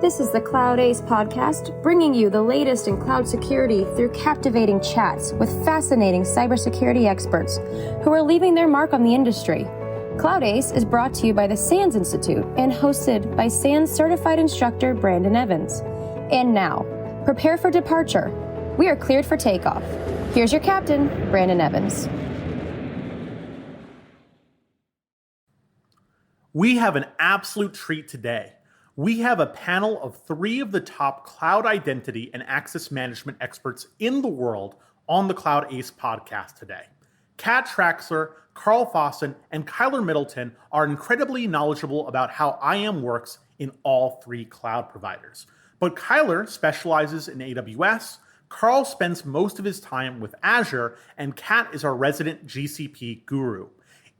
This is the Cloud Ace podcast, bringing you the latest in cloud security through captivating chats with fascinating cybersecurity experts who are leaving their mark on the industry. Cloud Ace is brought to you by the SANS Institute and hosted by SANS certified instructor Brandon Evans. And now, prepare for departure. We are cleared for takeoff. Here's your captain, Brandon Evans. We have an absolute treat today. We have a panel of 3 of the top cloud identity and access management experts in the world on the Cloud Ace podcast today. Kat Traxler, Karl Fosaaen, and Kyler Middleton are incredibly knowledgeable about how IAM works in all 3 cloud providers. But Kyler specializes in AWS, Karl spends most of his time with Azure, and Kat is our resident GCP guru.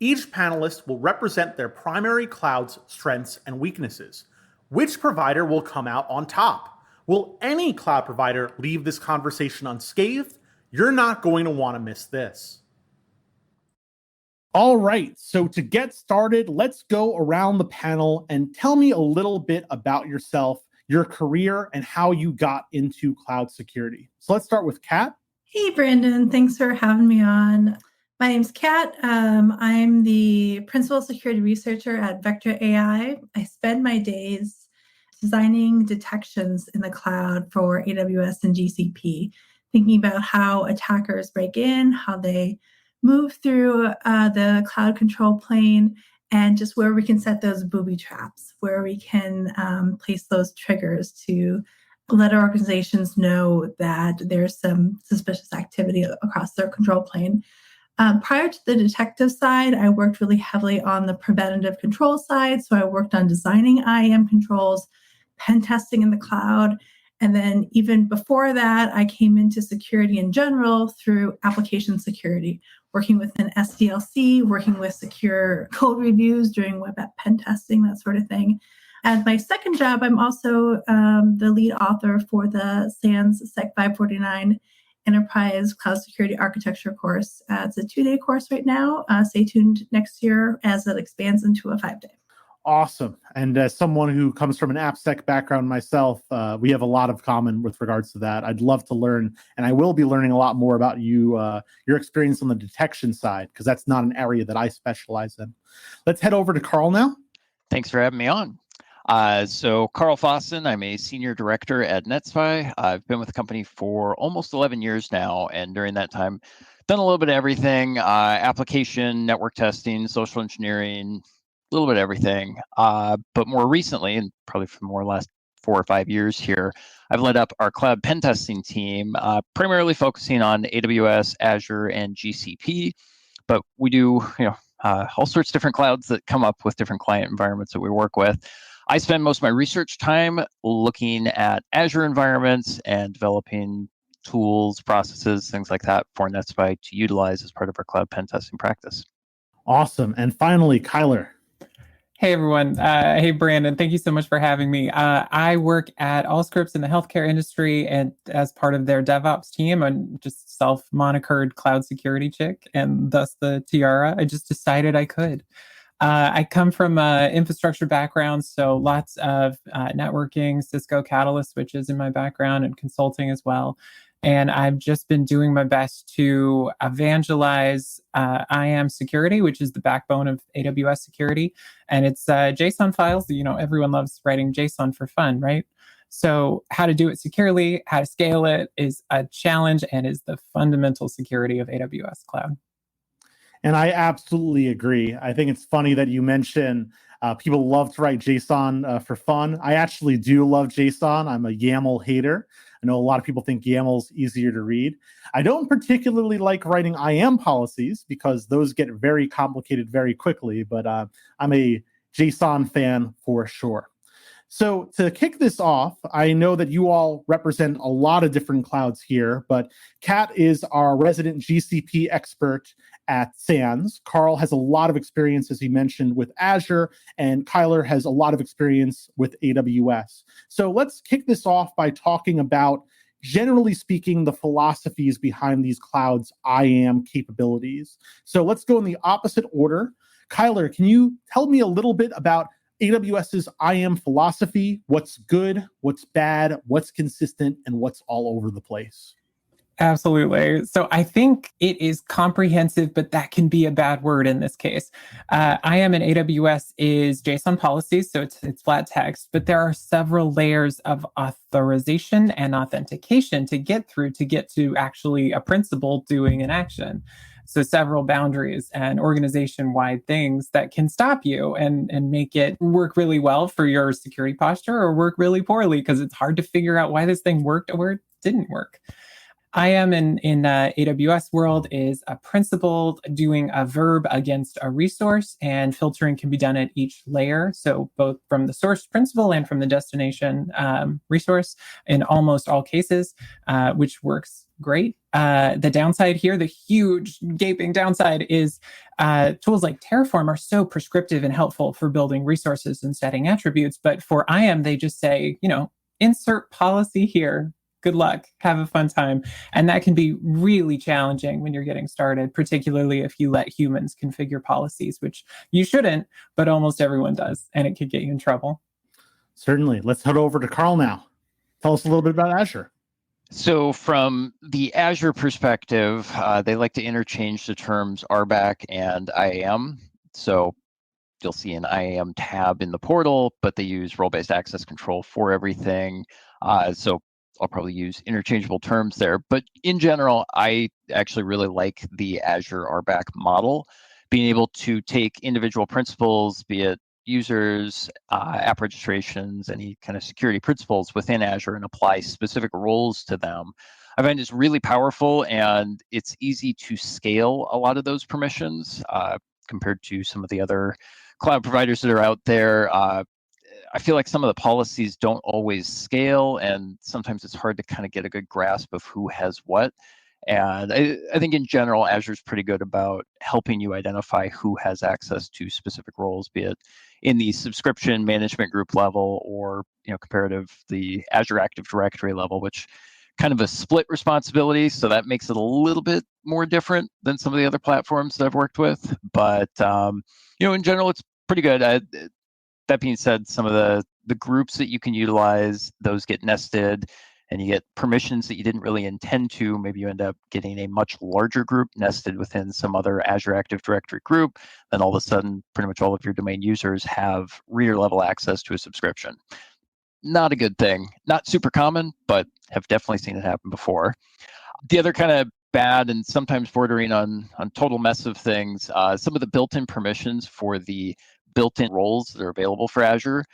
Each panelist will represent their primary cloud's strengths and weaknesses. Which provider will come out on top? Will any cloud provider leave this conversation unscathed? You're not going to want to miss this. All right, so to get started, let's go around the panel and tell me a little bit about yourself, your career, and how you got into cloud security. So let's start with Kat. Hey, Brandon. Thanks for having me on. My name's Kat. I'm the principal security researcher at Vector AI. I spend my days designing detections in the cloud for AWS and GCP, thinking about how attackers break in, how they move through the cloud control plane, and just where we can set those booby traps, where we can place those triggers to let our organizations know that there's some suspicious activity across their control plane. Prior to the detective side, I worked really heavily on the preventative control side. So I worked on designing IAM controls, pen testing in the cloud. And then even before that, I came into security in general through application security, working with an SDLC, working with secure code reviews, doing web app pen testing, that sort of thing. As my second job, I'm also the lead author for the SANS Sec 549 Enterprise Cloud Security Architecture course. It's a 2-day course right now. Stay tuned next year as it expands into a 5-day. Awesome. And as someone who comes from an AppSec background myself, we have a lot of common with regards to that. I'd love to learn, and I will be learning a lot more about you, your experience on the detection side, because that's not an area that I specialize in. Let's head over to Karl now. Thanks for having me on. So Karl Fosaaen, I'm a senior director at NetSpy. I've been with the company for almost 11 years now, and during that time, done a little bit of everything, application, network testing, social engineering, a little bit of everything. But more recently, and probably for more last 4 or 5 years here, I've led up our cloud pen testing team, primarily focusing on AWS, Azure, and GCP. But we do, all sorts of different clouds that come up with different client environments that we work with. I spend most of my research time looking at Azure environments and developing tools, processes, things like that for NetSpy to utilize as part of our cloud pen testing practice. Awesome. And finally, Kyler. Hey, everyone. Hey, Brandon. Thank you so much for having me. I work at Allscripts in the healthcare industry, and as part of their DevOps team, I'm just self-monikered cloud security chick, and thus the tiara. I just decided I could. I come from an infrastructure background, so lots of networking, Cisco Catalyst switches in my background, and consulting as well. And I've just been doing my best to evangelize IAM security, which is the backbone of AWS security. And it's JSON files. Everyone loves writing JSON for fun, right? So how to do it securely, how to scale it is a challenge and is the fundamental security of AWS cloud. And I absolutely agree. I think it's funny that you mention people love to write JSON for fun. I actually do love JSON. I'm a YAML hater. I know a lot of people think YAML's easier to read. I don't particularly like writing IAM policies because those get very complicated very quickly, but I'm a JSON fan for sure. So to kick this off, I know that you all represent a lot of different clouds here, but Kat is our resident GCP expert at SANS. Karl has a lot of experience, as he mentioned, with Azure, and Kyler has a lot of experience with AWS. So let's kick this off by talking about, generally speaking, the philosophies behind these clouds' IAM capabilities. So let's go in the opposite order. Kyler, can you tell me a little bit about AWS's IAM philosophy, what's good, what's bad, what's consistent, and what's all over the place? Absolutely. So I think it is comprehensive, but that can be a bad word in this case. IAM in AWS is JSON policies, so it's flat text, but there are several layers of authorization and authentication to get through to get to actually a principal doing an action. So several boundaries and organization-wide things that can stop you and make it work really well for your security posture or work really poorly because it's hard to figure out why this thing worked or where it didn't work. IAM in AWS world is a principal doing a verb against a resource, and filtering can be done at each layer. So both from the source principal and from the destination resource in almost all cases, which works great. The downside here, the huge gaping downside is tools like Terraform are so prescriptive and helpful for building resources and setting attributes. But for IAM, they just say, insert policy here. Good luck. Have a fun time. And that can be really challenging when you're getting started, particularly if you let humans configure policies, which you shouldn't, but almost everyone does. And it could get you in trouble. Certainly. Let's head over to Karl now. Tell us a little bit about Azure. So from the Azure perspective, they like to interchange the terms RBAC and IAM. So you'll see an IAM tab in the portal, but they use role-based access control for everything. So I'll probably use interchangeable terms there. But in general, I actually really like the Azure RBAC model, being able to take individual principles, be it users, app registrations, any kind of security principles within Azure and apply specific roles to them. I find it's really powerful and it's easy to scale a lot of those permissions compared to some of the other cloud providers that are out there. I feel like some of the policies don't always scale, and sometimes it's hard to kind of get a good grasp of who has what. And I think in general, Azure is pretty good about helping you identify who has access to specific roles, be it in the subscription management group level or comparative the Azure Active Directory level, which kind of a split responsibility. So that makes it a little bit more different than some of the other platforms that I've worked with. But in general, it's pretty good. That being said, some of the groups that you can utilize, those get nested and you get permissions that you didn't really intend to. Maybe you end up getting a much larger group nested within some other Azure Active Directory group. Then all of a sudden, pretty much all of your domain users have reader level access to a subscription. Not a good thing. Not super common, but have definitely seen it happen before. The other kind of bad and sometimes bordering on total mess of things, some of the built-in permissions for the built-in roles that are available for Azure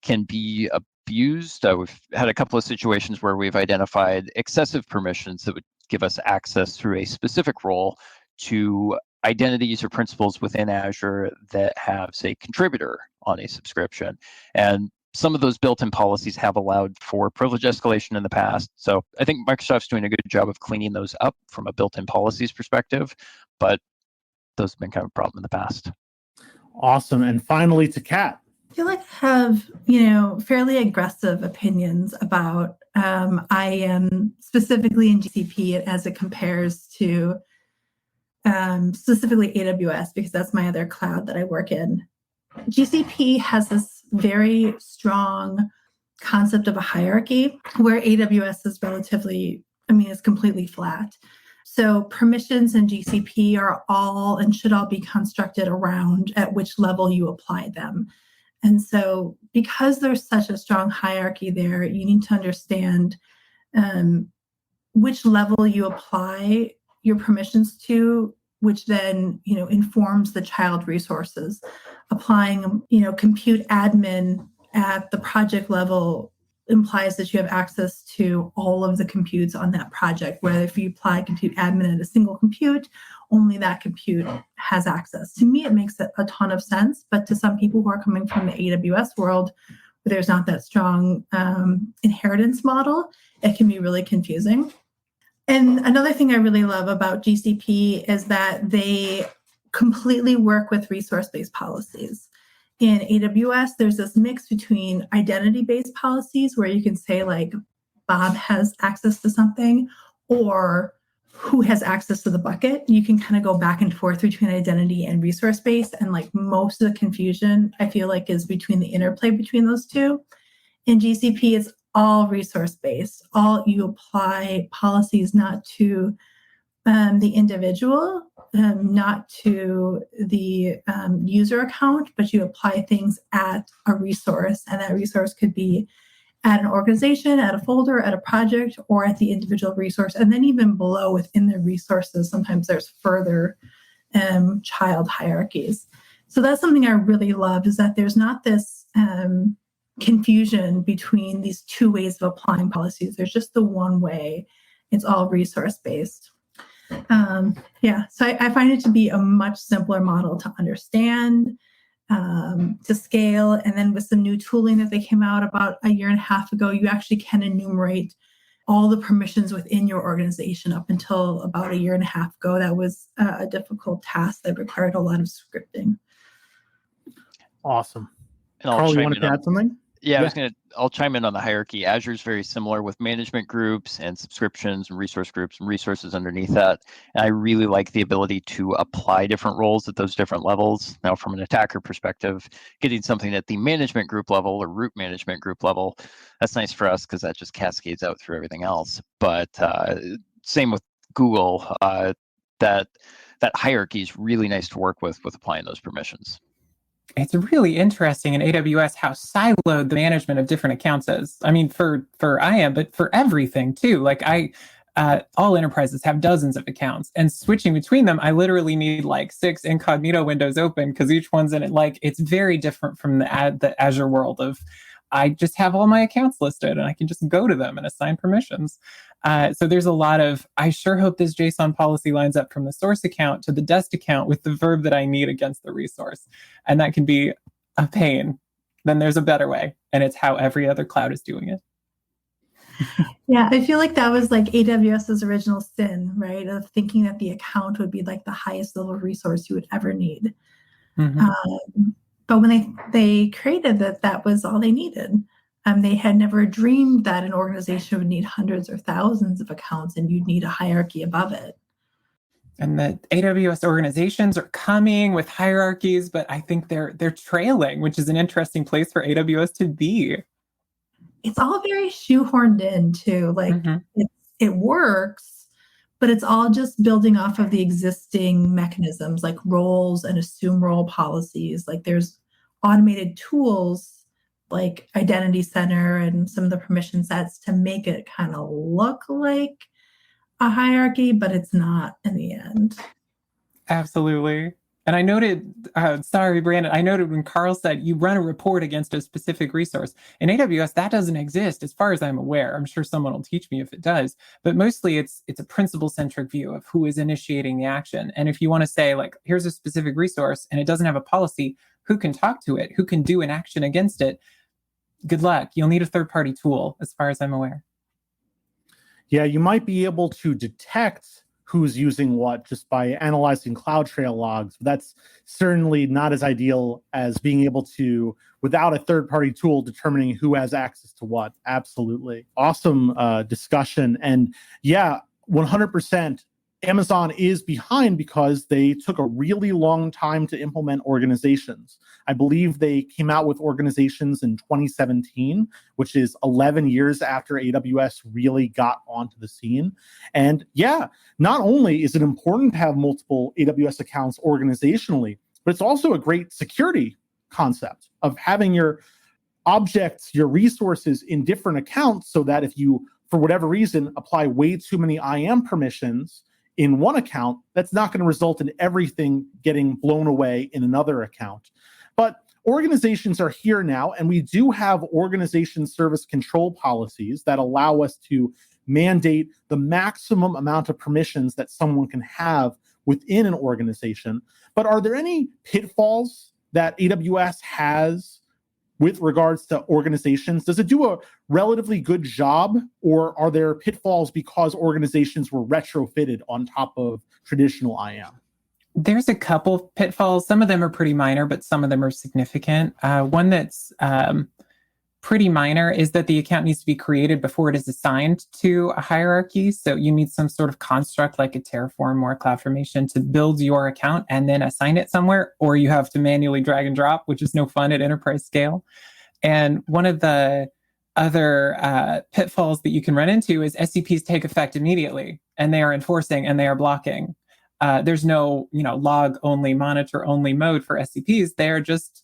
can be abused. We've had a couple of situations where we've identified excessive permissions that would give us access through a specific role to identities or principles within Azure that have, say, contributor on a subscription. And some of those built-in policies have allowed for privilege escalation in the past. So I think Microsoft's doing a good job of cleaning those up from a built-in policies perspective, but those have been kind of a problem in the past. Awesome. And finally to Kat. I feel like I have, fairly aggressive opinions about IAM, specifically in GCP as it compares to specifically AWS, because that's my other cloud that I work in. GCP has this very strong concept of a hierarchy where AWS is it's completely flat. So permissions in GCP are all and should all be constructed around at which level you apply them. And so because there's such a strong hierarchy there, you need to understand which level you apply your permissions to, which then, informs the child resources. Applying, compute admin at the project level implies that you have access to all of the computes on that project, where if you apply compute admin at a single compute, only that compute has access. To me, it makes a ton of sense, but to some people who are coming from the AWS world, where there's not that strong inheritance model, it can be really confusing. And another thing I really love about GCP is that they completely work with resource-based policies. In AWS, there's this mix between identity-based policies where you can say like Bob has access to something, or who has access to the bucket. You can kind of go back and forth between identity and resource based. And like most of the confusion, I feel like, is between the interplay between those two. In GCP, it's all resource based. All you apply policies not to the individual, not to the user account, but you apply things at a resource. And that resource could be at an organization, at a folder, at a project, or at the individual resource. And then even below within the resources, sometimes there's further child hierarchies. So that's something I really love, is that there's not this confusion between these two ways of applying policies. There's just the one way. It's all resource-based. So I find it to be a much simpler model to understand, to scale. And then with some new tooling that they came out about a year and a half ago, you actually can enumerate all the permissions within your organization. Up until about a year and a half ago, that was a difficult task that required a lot of scripting. Awesome. And Karl, you wanted to add something? Yeah, I'll chime in on the hierarchy. Azure is very similar with management groups and subscriptions and resource groups and resources underneath that. And I really like the ability to apply different roles at those different levels. Now, from an attacker perspective, getting something at the management group level or root management group level, that's nice for us because that just cascades out through everything else. But same with Google, that hierarchy is really nice to work with applying those permissions. It's really interesting in AWS how siloed the management of different accounts is. I mean, for IAM, but for everything too. Like all enterprises have dozens of accounts, and switching between them, I literally need like 6 incognito windows open because each one's in it. Like, it's very different from the Azure world of, I just have all my accounts listed and I can just go to them and assign permissions. So there's a lot of, I sure hope this JSON policy lines up from the source account to the dest account with the verb that I need against the resource. And that can be a pain. Then there's a better way. And it's how every other cloud is doing it. Yeah, I feel like that was like AWS's original sin, right? Of thinking that the account would be like the highest level resource you would ever need. Mm-hmm. But when they created that was all they needed. They had never dreamed that an organization would need hundreds or thousands of accounts and you'd need a hierarchy above it. And the AWS organizations are coming with hierarchies, but I think they're trailing, which is an interesting place for AWS to be. It's all very shoehorned in too. Like it works, but it's all just building off of the existing mechanisms like roles and assume role policies. Like there's automated tools like Identity Center and some of the permission sets to make it kind of look like a hierarchy, but it's not in the end. Absolutely. And I noted, sorry, Brandon, I noted when Karl said you run a report against a specific resource. In AWS, that doesn't exist as far as I'm aware. I'm sure someone will teach me if it does. But mostly it's a principle-centric view of who is initiating the action. And if you want to say, like, here's a specific resource and it doesn't have a policy, who can talk to it? Who can do an action against it? Good luck. You'll need a third-party tool, as far as I'm aware. Yeah, you might be able to detect who's using what just by analyzing CloudTrail logs. But that's certainly not as ideal as being able to, without a third-party tool, determining who has access to what. Absolutely. Awesome discussion. And yeah, 100%. Amazon is behind because they took a really long time to implement organizations. I believe they came out with organizations in 2017, which is 11 years after AWS really got onto the scene. And yeah, not only is it important to have multiple AWS accounts organizationally, but it's also a great security concept of having your objects, your resources in different accounts so that if you, for whatever reason, apply way too many IAM permissions in one account, that's not going to result in everything getting blown away in another account. But organizations are here now, and we do have organization service control policies that allow us to mandate the maximum amount of permissions that someone can have within an organization. But are there any pitfalls that AWS has with regards to organizations? Does it do a relatively good job, or are there pitfalls because organizations were retrofitted on top of traditional IAM? There's a couple pitfalls. Some of them are pretty minor, but some of them are significant. One that's pretty minor is that the account needs to be created before it is assigned to a hierarchy. So you need some sort of construct like a Terraform or a CloudFormation to build your account and then assign it somewhere, or you have to manually drag and drop, which is no fun at enterprise scale. And one of the other pitfalls that you can run into is SCPs take effect immediately, and they are enforcing and they are blocking. There's no, log only, monitor only mode for SCPs. They're just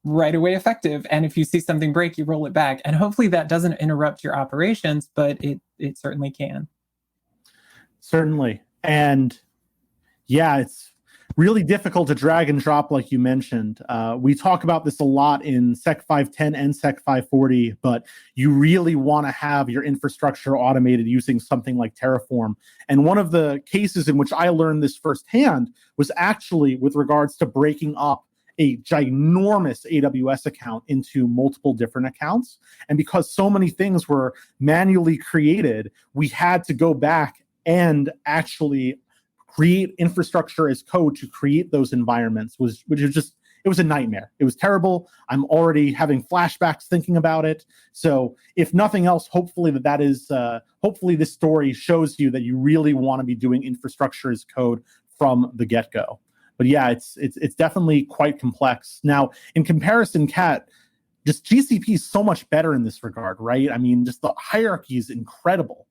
right away effective. And if you see something break, you roll it back. And hopefully that doesn't interrupt your operations, but it certainly can. Certainly. And yeah, it's really difficult to drag and drop, like you mentioned. We talk about this a lot in Sec 510 and Sec 540, but you really want to have your infrastructure automated using something like Terraform. And one of the cases in which I learned this firsthand was actually with regards to breaking up a ginormous AWS account into multiple different accounts. And because so many things were manually created, we had to go back and actually create infrastructure as code to create those environments, which was a nightmare. It was terrible. I'm already having flashbacks thinking about it. So if nothing else, hopefully hopefully this story shows you that you really want to be doing infrastructure as code from the get-go. But yeah, it's definitely quite complex. Now, in comparison, Kat, just GCP is so much better in this regard, right? I mean, just the hierarchy is incredible.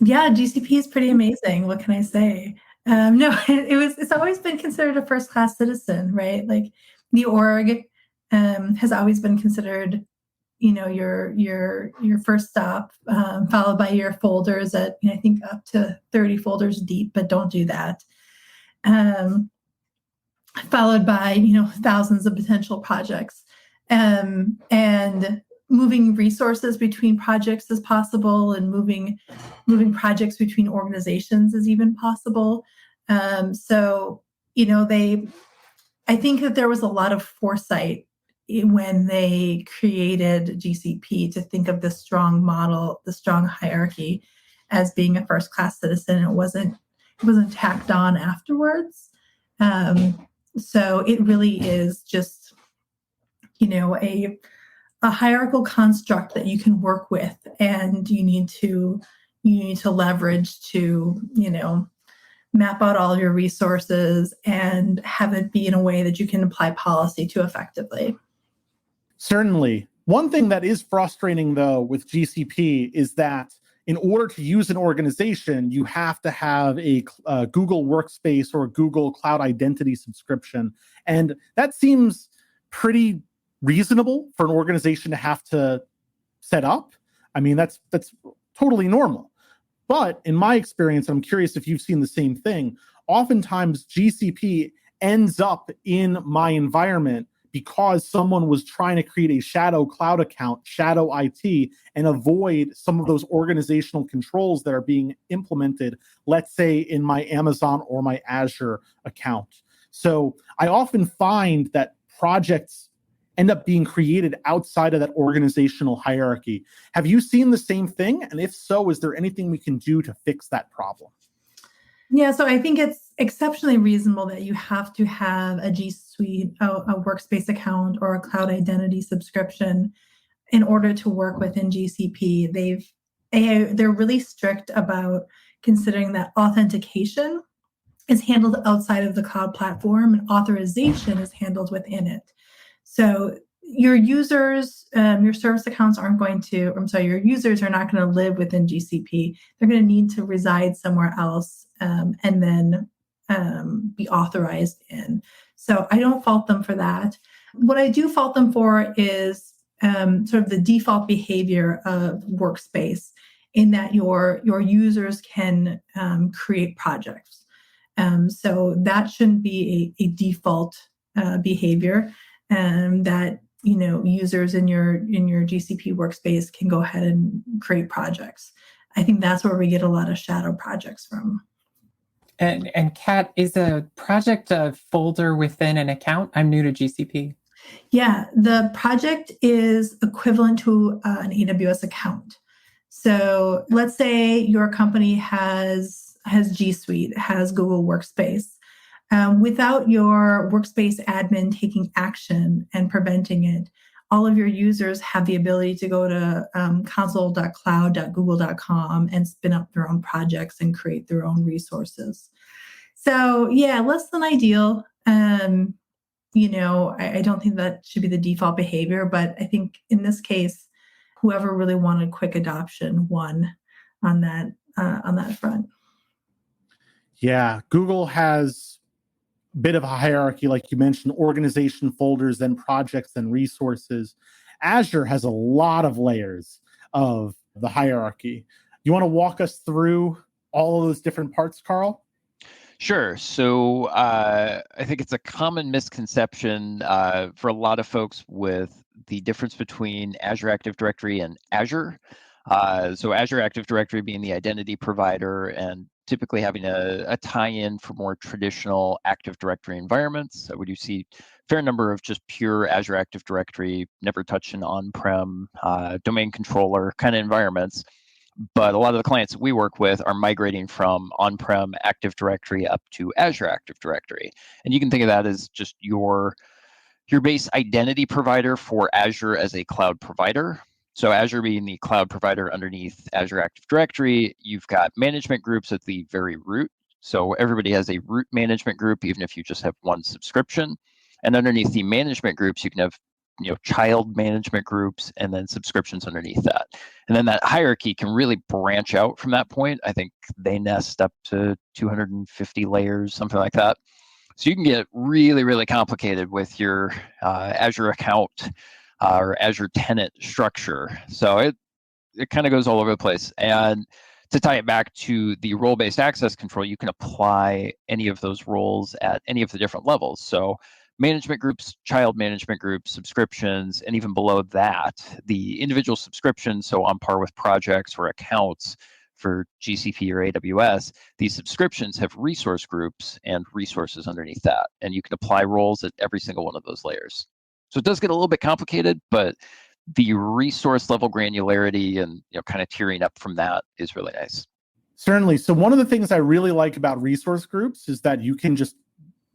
Yeah, GCP is pretty amazing. What can I say? No, it's always been considered a first-class citizen, right? Like the org has always been considered, your first stop, followed by your folders at, I think up to 30 folders deep, but don't do that. Followed by, thousands of potential projects, and moving resources between projects is possible, and moving projects between organizations is even possible. So, I think that there was a lot of foresight when they created GCP to think of this strong model, the strong hierarchy, as being a first-class citizen. It wasn't tacked on afterwards. So it really is just, a hierarchical construct that you can work with, and you need to leverage to, map out all your resources and have it be in a way that you can apply policy to effectively. Certainly. One thing that is frustrating, though, with GCP is that in order to use an organization, you have to have a Google Workspace or a Google Cloud Identity subscription. And that seems pretty reasonable for an organization to have to set up. I mean, that's totally normal. But in my experience, I'm curious if you've seen the same thing, oftentimes GCP ends up in my environment because someone was trying to create a shadow cloud account, shadow IT, and avoid some of those organizational controls that are being implemented, let's say in my Amazon or my Azure account. So I often find that projects end up being created outside of that organizational hierarchy. Have you seen the same thing? And if so, is there anything we can do to fix that problem? Yeah, so I think it's exceptionally reasonable that you have to have a G Suite, a workspace account, or a cloud identity subscription in order to work within GCP. They're really strict about considering that authentication is handled outside of the cloud platform and authorization is handled within it. So your users, your service accounts your users are not going to live within GCP. They're going to need to reside somewhere else and then be authorized in. So I don't fault them for that. What I do fault them for is sort of the default behavior of Workspace, in that your users can create projects. So that shouldn't be a default behavior. That users in your GCP workspace can go ahead and create projects. I think that's where we get a lot of shadow projects from. And Kat, is a project a folder within an account? I'm new to GCP. Yeah, the project is equivalent to an AWS account. So let's say your company has G Suite, has Google Workspace. Without your workspace admin taking action and preventing it, all of your users have the ability to go to console.cloud.google.com and spin up their own projects and create their own resources. So yeah, less than ideal. I don't think that should be the default behavior, but I think in this case, whoever really wanted quick adoption won on that front. Yeah, Google has a bit of a hierarchy, like you mentioned, organization folders, then projects, then resources. Azure has a lot of layers of the hierarchy. You want to walk us through all of those different parts, Karl? Sure. So I think it's a common misconception for a lot of folks with the difference between Azure Active Directory and Azure. So Azure Active Directory being the identity provider and typically having a tie-in for more traditional Active Directory environments. So we do see a fair number of just pure Azure Active Directory, never touch an on-prem domain controller kind of environments. But a lot of the clients that we work with are migrating from on-prem Active Directory up to Azure Active Directory. And you can think of that as just your base identity provider for Azure as a cloud provider. So Azure being the cloud provider underneath Azure Active Directory, you've got management groups at the very root. So everybody has a root management group, even if you just have one subscription. And underneath the management groups, you can have child management groups and then subscriptions underneath that. And then that hierarchy can really branch out from that point. I think they nest up to 250 layers, something like that. So you can get really, really complicated with your Azure account or Azure tenant structure. So it kind of goes all over the place. And to tie it back to the role-based access control, you can apply any of those roles at any of the different levels. So management groups, child management groups, subscriptions, and even below that, the individual subscriptions, so on par with projects or accounts for GCP or AWS, these subscriptions have resource groups and resources underneath that. And you can apply roles at every single one of those layers. So it does get a little bit complicated, but the resource level granularity and kind of tiering up from that is really nice. Certainly. So one of the things I really like about resource groups is that you can just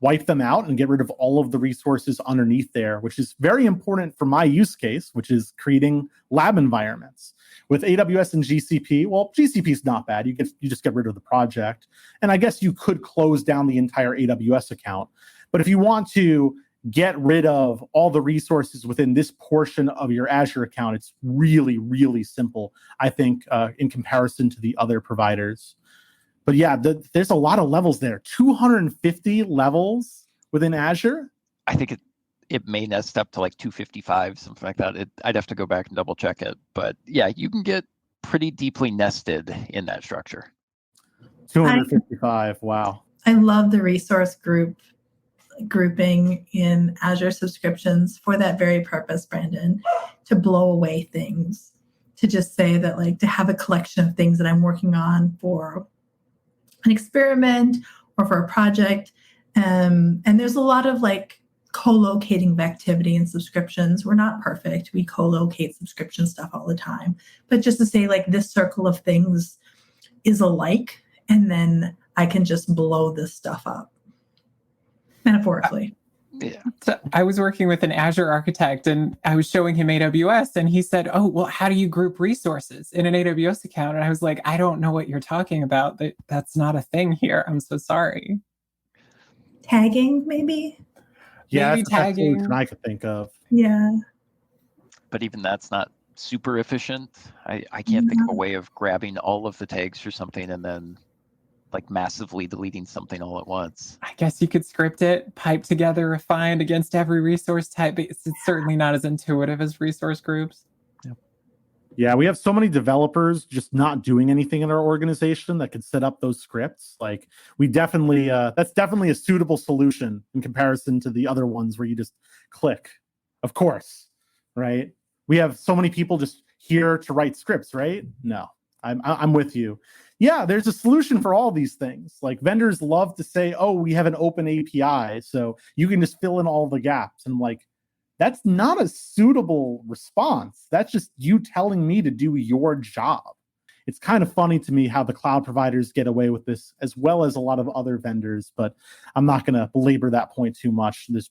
wipe them out and get rid of all of the resources underneath there, which is very important for my use case, which is creating lab environments. With AWS and GCP, well, GCP is not bad. You just get rid of the project. And I guess you could close down the entire AWS account. But if you want to get rid of all the resources within this portion of your Azure account, it's really, really simple, I think, in comparison to the other providers. But yeah, there's a lot of levels there. 250 levels within Azure. I think it may nest up to like 255, something like that. I'd have to go back and double check it. But yeah, you can get pretty deeply nested in that structure. 255, wow. I love the resource grouping in Azure subscriptions for that very purpose, Brandon, to blow away things, to just say that, like, to have a collection of things that I'm working on for an experiment or for a project. And there's a lot of like co-locating of activity in subscriptions. We're not perfect. We co-locate subscription stuff all the time. But just to say, like, this circle of things is alike, and then I can just blow this stuff up, metaphorically. Yeah. So I was working with an Azure architect and I was showing him AWS and he said, oh, well, how do you group resources in an AWS account? And I was like, I don't know what you're talking about. That's not a thing here. I'm so sorry. Tagging, maybe? Yeah, Maybe that's the best tagging. solution I could think of. Yeah. But even that's not super efficient. I can't think of a way of grabbing all of the tags for something and then like massively deleting something all at once. I guess you could script it, pipe together a find against every resource type, but it's certainly not as intuitive as resource groups. Yeah, we have so many developers just not doing anything in our organization that could set up those scripts. Like, we definitely, that's definitely a suitable solution in comparison to the other ones where you just click. Of course, right? We have so many people just here to write scripts, right? No, I'm with you. Yeah, there's a solution for all these things. Like, vendors love to say, oh, we have an open API, so you can just fill in all the gaps. And I'm like, that's not a suitable response. That's just you telling me to do your job. It's kind of funny to me how the cloud providers get away with this, as well as a lot of other vendors, but I'm not going to belabor that point too much. There's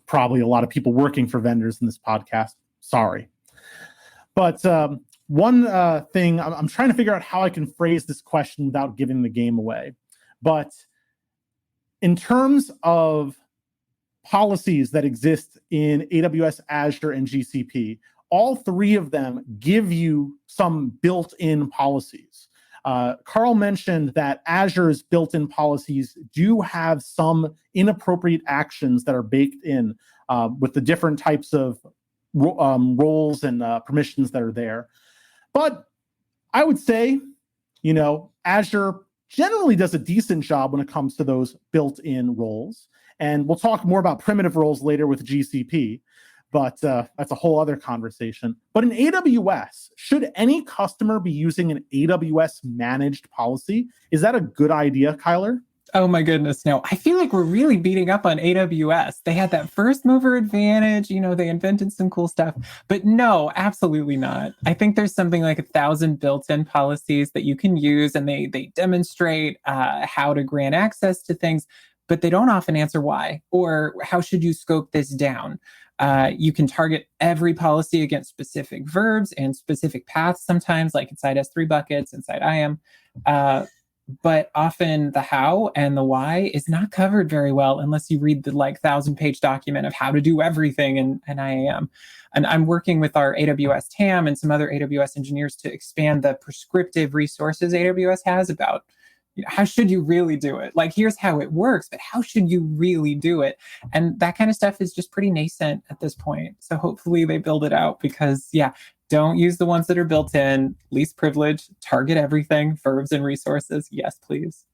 probably a lot of people working for vendors in this podcast. Sorry. But one thing, I'm trying to figure out how I can phrase this question without giving the game away. But in terms of policies that exist in AWS, Azure, and GCP, all three of them give you some built-in policies. Karl mentioned that Azure's built-in policies do have some inappropriate actions that are baked in with the different types of roles and permissions that are there. But I would say, Azure generally does a decent job when it comes to those built-in roles. And we'll talk more about primitive roles later with GCP, but that's a whole other conversation. But in AWS, should any customer be using an AWS managed policy? Is that a good idea, Kyler? Oh my goodness, no. I feel like we're really beating up on AWS. They had that first mover advantage, they invented some cool stuff. But no, absolutely not. I think there's something like 1,000 built-in policies that you can use, and they demonstrate how to grant access to things, but they don't often answer why, or how should you scope this down. You can target every policy against specific verbs and specific paths sometimes, like inside S3 buckets, inside IAM. But often the how and the why is not covered very well unless you read the 1,000-page document of how to do everything in IAM. And I'm working with our AWS TAM and some other AWS engineers to expand the prescriptive resources AWS has about how should you really do it? Like, here's how it works, but how should you really do it? And that kind of stuff is just pretty nascent at this point. So hopefully they build it out because, don't use the ones that are built in, least privilege, target everything, verbs and resources. Yes, please.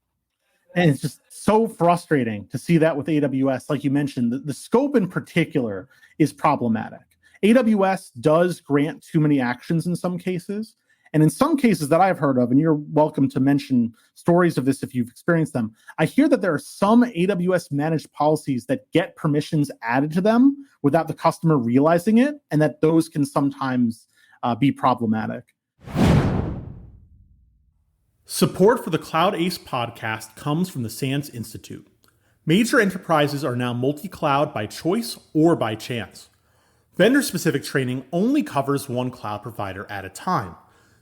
And it's just so frustrating to see that with AWS. Like you mentioned, the scope in particular is problematic. AWS does grant too many actions in some cases. And in some cases that I've heard of, and you're welcome to mention stories of this if you've experienced them, I hear that there are some AWS managed policies that get permissions added to them without the customer realizing it, and that those can sometimes be problematic. Support for the Cloud Ace podcast comes from the SANS Institute. Major enterprises are now multi-cloud by choice or by chance. Vendor-specific training only covers one cloud provider at a time.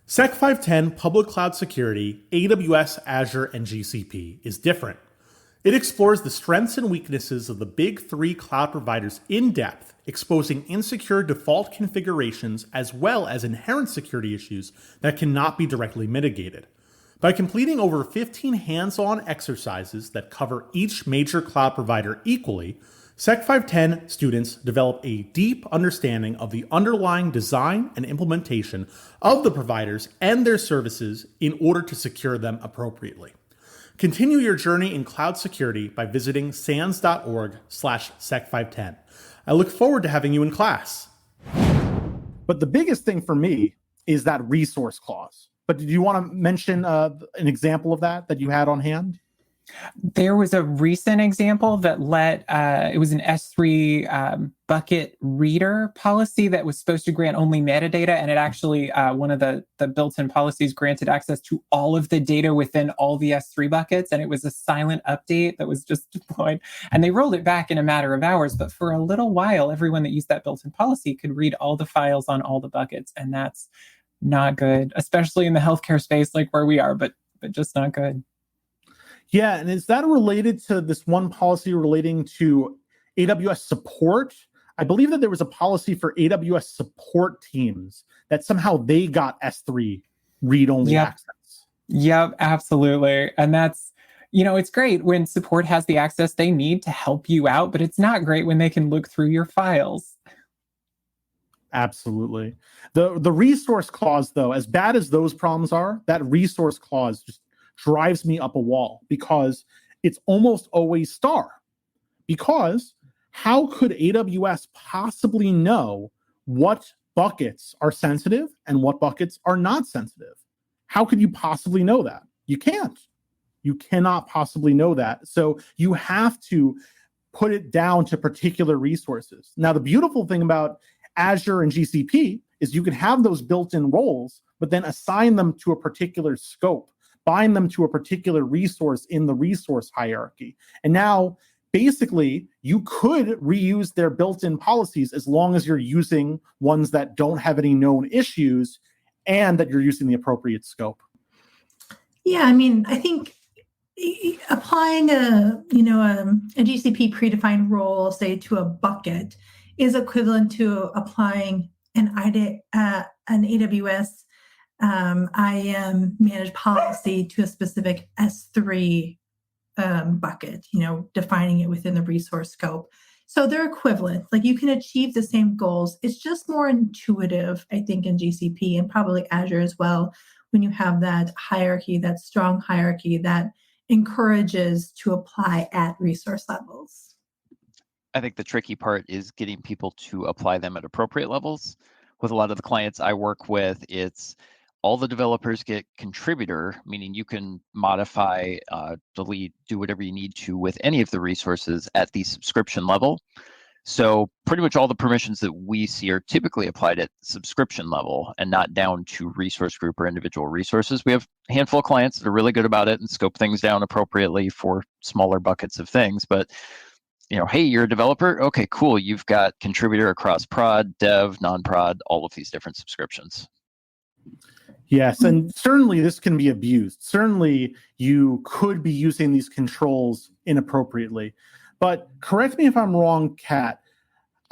Sec 510 Public Cloud Security, AWS, Azure, and GCP is different. It explores the strengths and weaknesses of the big three cloud providers in depth, exposing insecure default configurations as well as inherent security issues that cannot be directly mitigated. By completing over 15 hands-on exercises that cover each major cloud provider equally, Sec 510 students develop a deep understanding of the underlying design and implementation of the providers and their services in order to secure them appropriately. Continue your journey in cloud security by visiting sans.org/sec510. I look forward to having you in class. But the biggest thing for me is that resource clause. But did you want to mention an example of that you had on hand? There was a recent example that it was an S3 bucket reader policy that was supposed to grant only metadata, and it actually, one of the built-in policies granted access to all of the data within all the S3 buckets, and it was a silent update that was just deployed. And they rolled it back in a matter of hours, but for a little while, everyone that used that built-in policy could read all the files on all the buckets, and that's not good, especially in the healthcare space like where we are, but just not good. Yeah, and is that related to this one policy relating to AWS support? I believe that there was a policy for AWS support teams that somehow they got S3 read-only access. Yep, absolutely. And that's, it's great when support has the access they need to help you out, but it's not great when they can look through your files. Absolutely. The resource clause, though, as bad as those problems are, that resource clause just drives me up a wall because it's almost always star. Because how could AWS possibly know what buckets are sensitive and what buckets are not sensitive? How could you possibly know that? You can't. You cannot possibly know that. So you have to put it down to particular resources. Now, the beautiful thing about Azure and GCP is you can have those built-in roles, but then assign them to a particular scope, bind them to a particular resource in the resource hierarchy. And now, basically you could reuse their built-in policies as long as you're using ones that don't have any known issues and that you're using the appropriate scope. Yeah, I mean, I think applying a GCP predefined role, say, to a bucket is equivalent to applying an AWS IAM managed policy to a specific S3 bucket, defining it within the resource scope. So they're equivalent. Like, you can achieve the same goals. It's just more intuitive, I think, in GCP and probably Azure as well, when you have that hierarchy, that strong hierarchy that encourages to apply at resource levels. I think the tricky part is getting people to apply them at appropriate levels. With a lot of the clients I work with, it's all the developers get contributor, meaning you can modify, delete, do whatever you need to with any of the resources at the subscription level. So pretty much all the permissions that we see are typically applied at subscription level and not down to resource group or individual resources. We have a handful of clients that are really good about it and scope things down appropriately for smaller buckets of things. But, hey, you're a developer? Okay, cool. You've got contributor across prod, dev, non-prod, all of these different subscriptions. Yes, and certainly this can be abused. Certainly you could be using these controls inappropriately. But correct me if I'm wrong, Kat,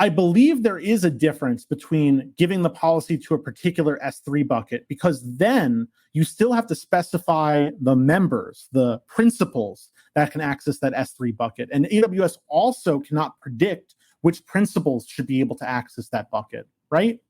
I believe there is a difference between giving the policy to a particular S3 bucket, because then you still have to specify the members, the principals that can access that S3 bucket. And AWS also cannot predict which principals should be able to access that bucket, right?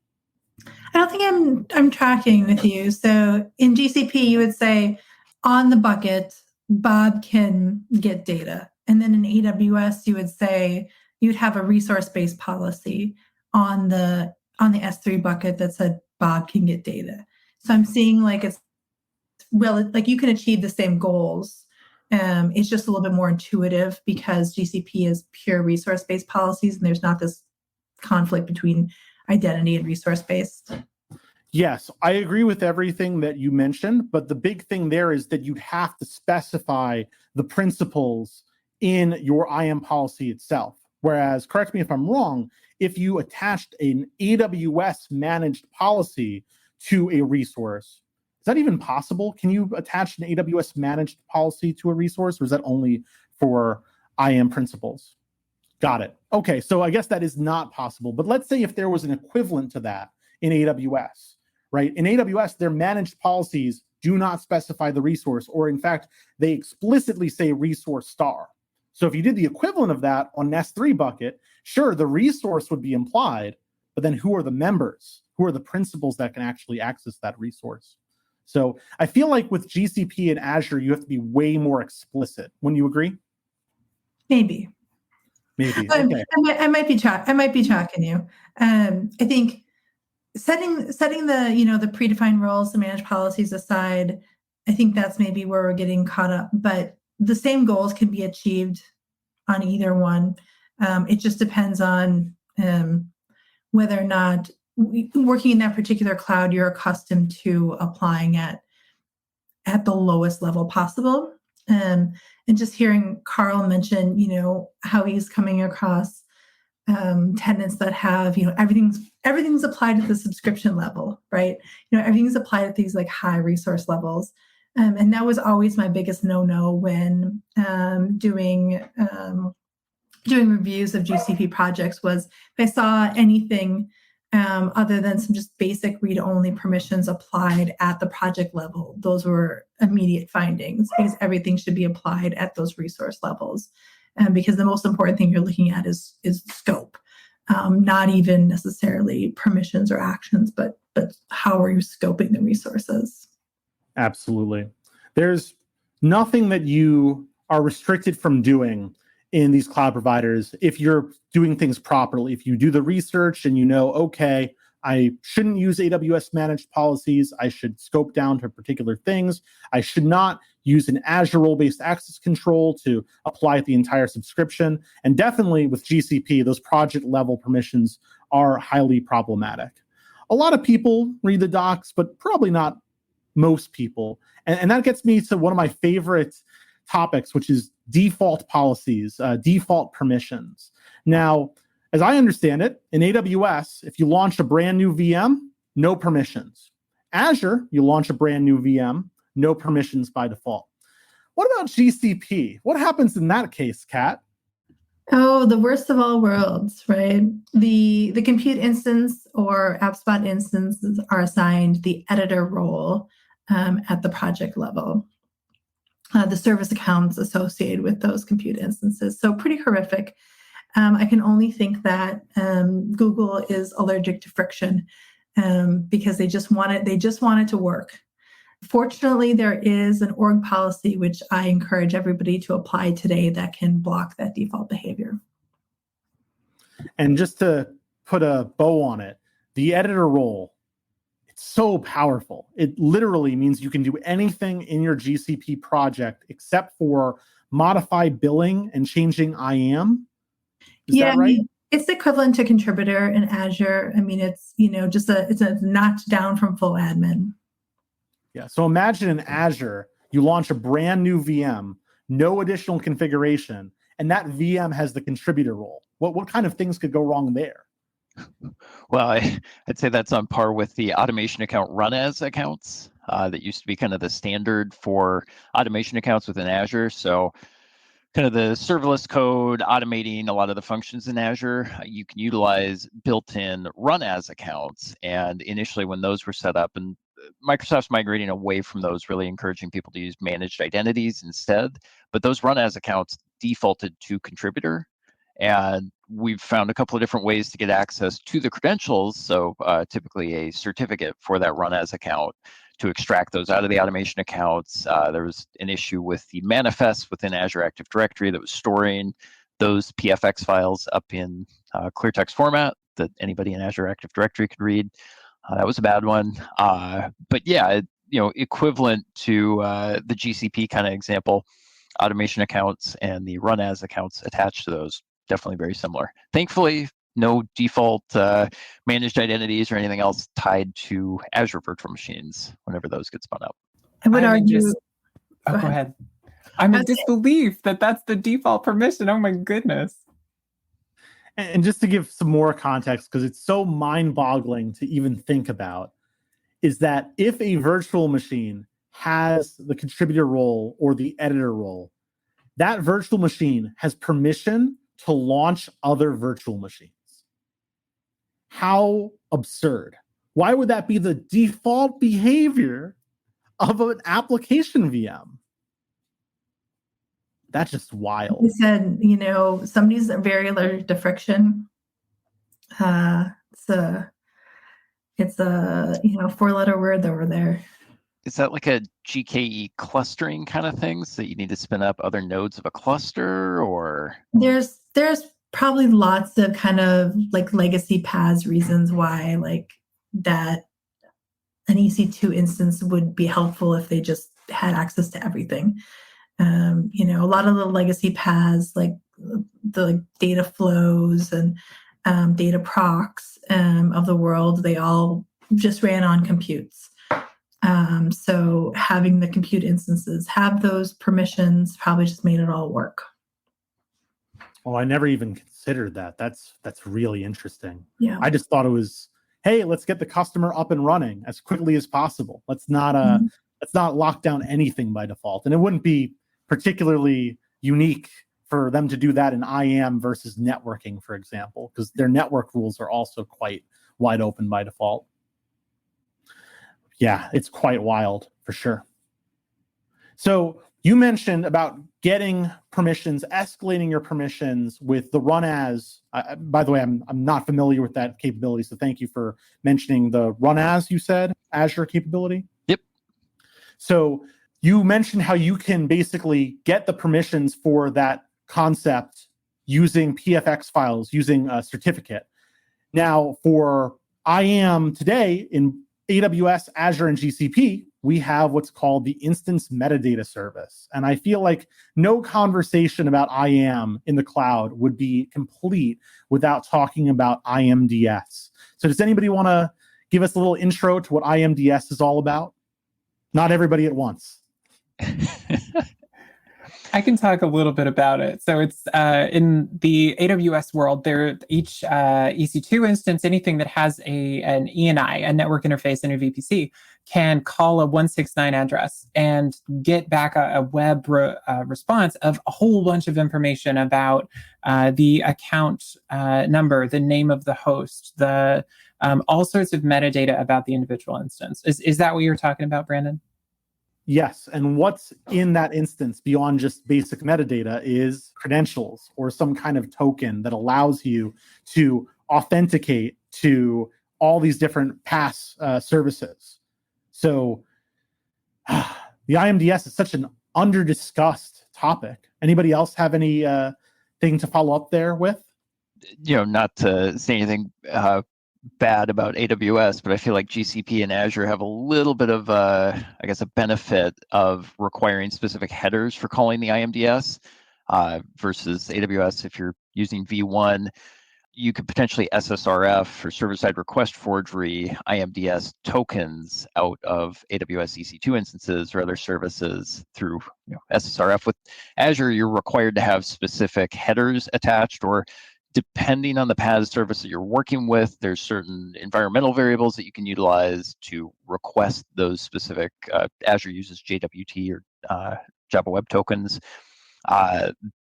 I don't think I'm tracking with you. So in GCP, you would say on the bucket, Bob can get data. And then in AWS, you would say you'd have a resource-based policy on the S3 bucket that said Bob can get data. So I'm seeing like you can achieve the same goals. It's just a little bit more intuitive because GCP is pure resource-based policies, and there's not this conflict between identity and resource-based. Yes, I agree with everything that you mentioned, but the big thing there is that you'd have to specify the principles in your IAM policy itself. Whereas, correct me if I'm wrong, if you attached an AWS managed policy to a resource, is that even possible? Can you attach an AWS managed policy to a resource, or is that only for IAM principles? Got it. Okay, so I guess that is not possible. But let's say if there was an equivalent to that in AWS, right? In AWS, their managed policies do not specify the resource, or in fact, they explicitly say resource star. So if you did the equivalent of that on an S3 bucket, sure, the resource would be implied, but then who are the members? Who are the principals that can actually access that resource? So I feel like with GCP and Azure, you have to be way more explicit. Wouldn't you agree? Maybe. Okay. I might be tracking you. I think setting the predefined roles and managed policies aside, I think that's maybe where we're getting caught up. But the same goals can be achieved on either one. It just depends on whether or not working in that particular cloud, you're accustomed to applying at the lowest level possible. And just hearing Karl mention, how he's coming across tenants that have, everything's applied at the subscription level, right? Everything's applied at these like high resource levels. And that was always my biggest no-no when doing reviews of GCP projects was if I saw anything other than some just basic read-only permissions applied at the project level, those were immediate findings because everything should be applied at those resource levels. Because the most important thing you're looking at is scope, not even necessarily permissions or actions, but how are you scoping the resources? Absolutely. There's nothing that you are restricted from doing in these cloud providers if you're doing things properly. If you do the research and okay, I shouldn't use AWS managed policies. I should scope down to particular things. I should not use an Azure role-based access control to apply the entire subscription. And definitely with GCP, those project level permissions are highly problematic. A lot of people read the docs, but probably not most people. And that gets me to one of my favorite topics, which is default policies, default permissions. Now, as I understand it, in AWS, if you launch a brand new VM, no permissions. Azure, you launch a brand new VM, no permissions by default. What about GCP? What happens in that case, Kat? Oh, the worst of all worlds, right? The compute instance or AppSpot instances are assigned the editor role at the project level. The service accounts associated with those compute instances. So pretty horrific. I can only think that Google is allergic to friction because they just want it to work. Fortunately, there is an org policy, which I encourage everybody to apply today, that can block that default behavior. And just to put a bow on it, the editor role, it's so powerful. It literally means you can do anything in your GCP project except for modify billing and changing IAM. Is that right? It's equivalent to contributor in Azure. I mean, it's it's a notch down from full admin. Yeah. So imagine in Azure, you launch a brand new VM, no additional configuration, and that VM has the contributor role. What kind of things could go wrong there? Well, I'd say that's on par with the automation account run as accounts that used to be kind of the standard for automation accounts within Azure. So kind of the serverless code automating a lot of the functions in Azure, you can utilize built-in run as accounts. And initially when those were set up, and Microsoft's migrating away from those, really encouraging people to use managed identities instead. But those run as accounts defaulted to contributor. And we've found a couple of different ways to get access to the credentials. So typically a certificate for that run as account to extract those out of the automation accounts. There was an issue with the manifest within Azure Active Directory that was storing those PFX files up in clear text format that anybody in Azure Active Directory could read. That was a bad one. But yeah, equivalent to the GCP kind of example, automation accounts and the run as accounts attached to those, definitely very similar. Thankfully, no default managed identities or anything else tied to Azure virtual machines whenever those get spun up. I would argue. Go ahead. I'm in disbelief that that's the default permission. Oh my goodness. And just to give some more context, because it's so mind-boggling to even think about, is that if a virtual machine has the contributor role or the editor role, that virtual machine has permission to launch other virtual machines. How absurd. Why would that be the default behavior of an application VM? That's just wild. He said, somebody's very allergic to friction. It's a 4-letter word over there. Is that like a GKE clustering kind of thing? So you need to spin up other nodes of a cluster, or? There's probably lots of kind of like legacy paths reasons why like that an EC2 instance would be helpful if they just had access to everything. A lot of the legacy paths, like the data flows and data procs of the world, they all just ran on computes. So having the compute instances have those permissions probably just made it all work. Well, I never even considered that. That's really interesting. Yeah. I just thought it was, hey, let's get the customer up and running as quickly as possible. Let's not lock down anything by default. And it wouldn't be particularly unique for them to do that in IAM versus networking, for example, because their network rules are also quite wide open by default. Yeah, it's quite wild for sure. So you mentioned about getting permissions, escalating your permissions with the run as. By the way, I'm not familiar with that capability, so thank you for mentioning the run as, you said, Azure capability. Yep. So you mentioned how you can basically get the permissions for that concept using PFX files, using a certificate. Now, for IAM today in AWS, Azure, and GCP, we have what's called the Instance Metadata Service. And I feel like no conversation about IAM in the cloud would be complete without talking about IMDS. So does anybody want to give us a little intro to what IMDS is all about? Not everybody at once. I can talk a little bit about it. So it's in the AWS world, each EC2 instance, anything that has an ENI, a network interface, and a VPC, can call a 169 address and get back a web response of a whole bunch of information about the account number, the name of the host, the all sorts of metadata about the individual instance. Is that what you're talking about, Brandon? Yes, and what's in that instance beyond just basic metadata is credentials or some kind of token that allows you to authenticate to all these different PaaS services. So the IMDS is such an under-discussed topic. Anybody else have any thing to follow up there with? Not to say anything bad about AWS, but I feel like GCP and Azure have a little bit of, a benefit of requiring specific headers for calling the IMDS versus AWS. If you're using V1, you could potentially SSRF or server-side request forgery IMDS tokens out of AWS EC2 instances or other services through SSRF. With Azure, you're required to have specific headers attached, or depending on the PaaS service that you're working with, there's certain environmental variables that you can utilize to request those specific. Azure uses JWT or Java Web Tokens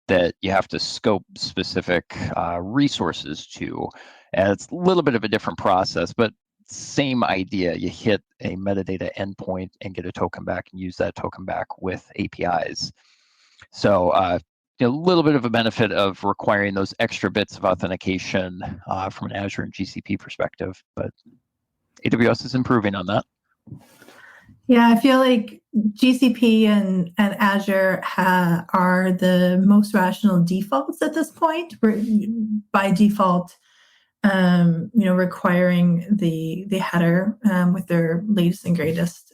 that you have to scope specific resources to. And it's a little bit of a different process, but same idea. You hit a metadata endpoint and get a token back and use that token back with APIs. So a little bit of a benefit of requiring those extra bits of authentication from an Azure and GCP perspective, but AWS is improving on that. Yeah, I feel like GCP and Azure are the most rational defaults at this point. By default, requiring the header with their latest and greatest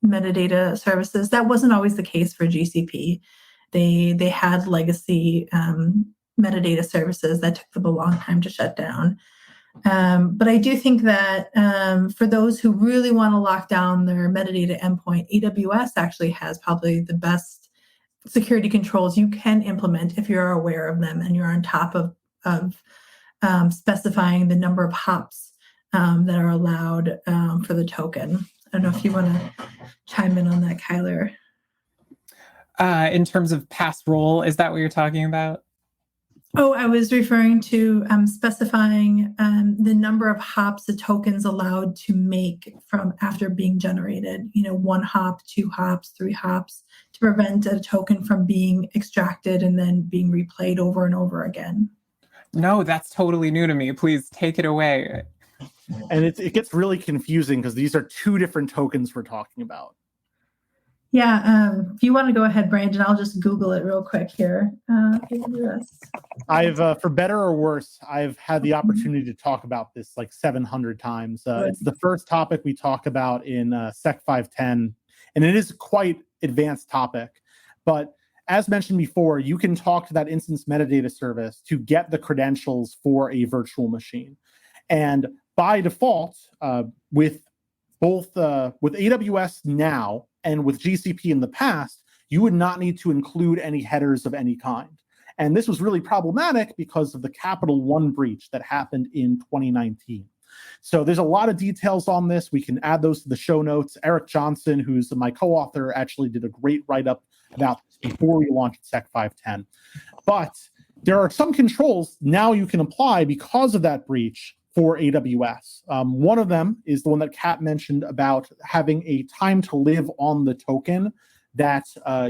metadata services. That wasn't always the case for GCP. They had legacy metadata services that took them a long time to shut down. But I do think that for those who really want to lock down their metadata endpoint, AWS actually has probably the best security controls you can implement if you're aware of them and you're on top of specifying the number of hops that are allowed for the token. I don't know if you want to chime in on that, Kyler. In terms of past role, is that what you're talking about? Oh, I was referring to specifying the number of hops the token's allowed to make from after being generated. 1 hop, 2 hops, 3 hops, to prevent a token from being extracted and then being replayed over and over again. No, that's totally new to me. Please take it away. And it gets really confusing because these are 2 different tokens we're talking about. Yeah, if you want to go ahead, Brandon, I'll just Google it real quick here. I've, for better or worse, I've had the opportunity to talk about this like 700 times. It's the first topic we talk about in Sec 510, and it is a quite advanced topic. But as mentioned before, you can talk to that instance metadata service to get the credentials for a virtual machine. And by default, with AWS now and with GCP in the past, you would not need to include any headers of any kind. And this was really problematic because of the Capital One breach that happened in 2019. So there's a lot of details on this. We can add those to the show notes. Eric Johnson, who's my co-author, actually did a great write-up about this before we launched Sec 510. But there are some controls now you can apply because of that breach for AWS. One of them is the one that Kat mentioned about having a time to live on the token that